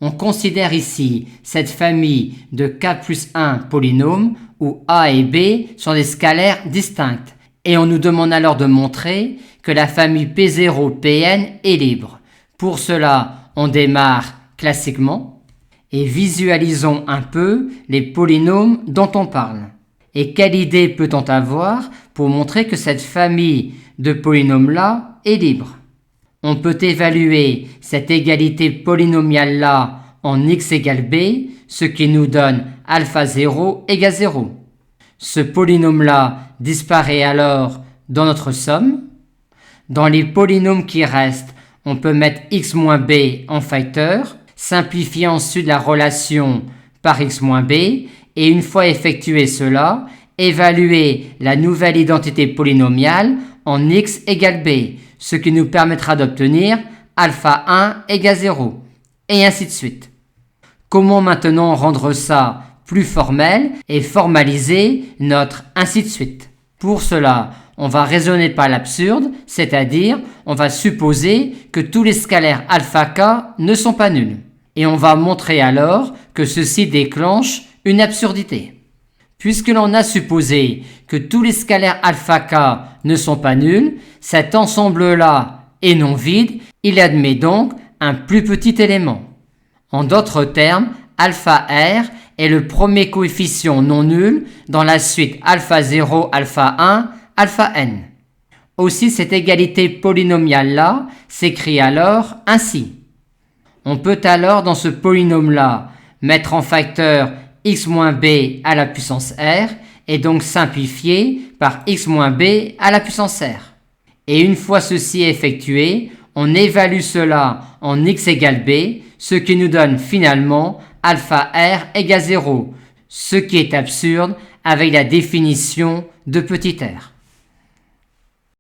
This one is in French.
On considère ici cette famille de k plus 1 polynômes où a et b sont des scalaires distinctes et on nous demande alors de montrer que la famille P0Pn est libre. Pour cela, on démarre classiquement et visualisons un peu les polynômes dont on parle. Et quelle idée peut-on avoir pour montrer que cette famille de polynômes-là est libre? On peut évaluer cette égalité polynomiale-là en x égale b, ce qui nous donne alpha 0 égale 0. Ce polynôme-là disparaît alors dans notre somme. Dans les polynômes qui restent, on peut mettre x moins b en facteur, simplifier ensuite la relation par x moins b, et une fois effectué cela, évaluer la nouvelle identité polynomiale en x égale b, ce qui nous permettra d'obtenir alpha 1 égale 0, et ainsi de suite. Comment maintenant rendre ça plus formel et formaliser notre ainsi de suite? Pour cela, on va raisonner par l'absurde, c'est-à-dire on va supposer que tous les scalaires alpha k ne sont pas nuls. Et on va montrer alors que ceci déclenche une absurdité. Puisque l'on a supposé que tous les scalaires alpha k ne sont pas nuls, cet ensemble-là est non vide, il admet donc un plus petit élément. En d'autres termes, alpha r est le premier coefficient non nul dans la suite alpha 0, alpha 1, alpha n. Aussi, cette égalité polynomiale-là s'écrit alors ainsi. On peut alors dans ce polynôme-là mettre en facteur x moins b à la puissance r et donc simplifier par x moins b à la puissance r. Et une fois ceci effectué, on évalue cela en x égale b, ce qui nous donne finalement alpha r égale 0, ce qui est absurde avec la définition de petit r.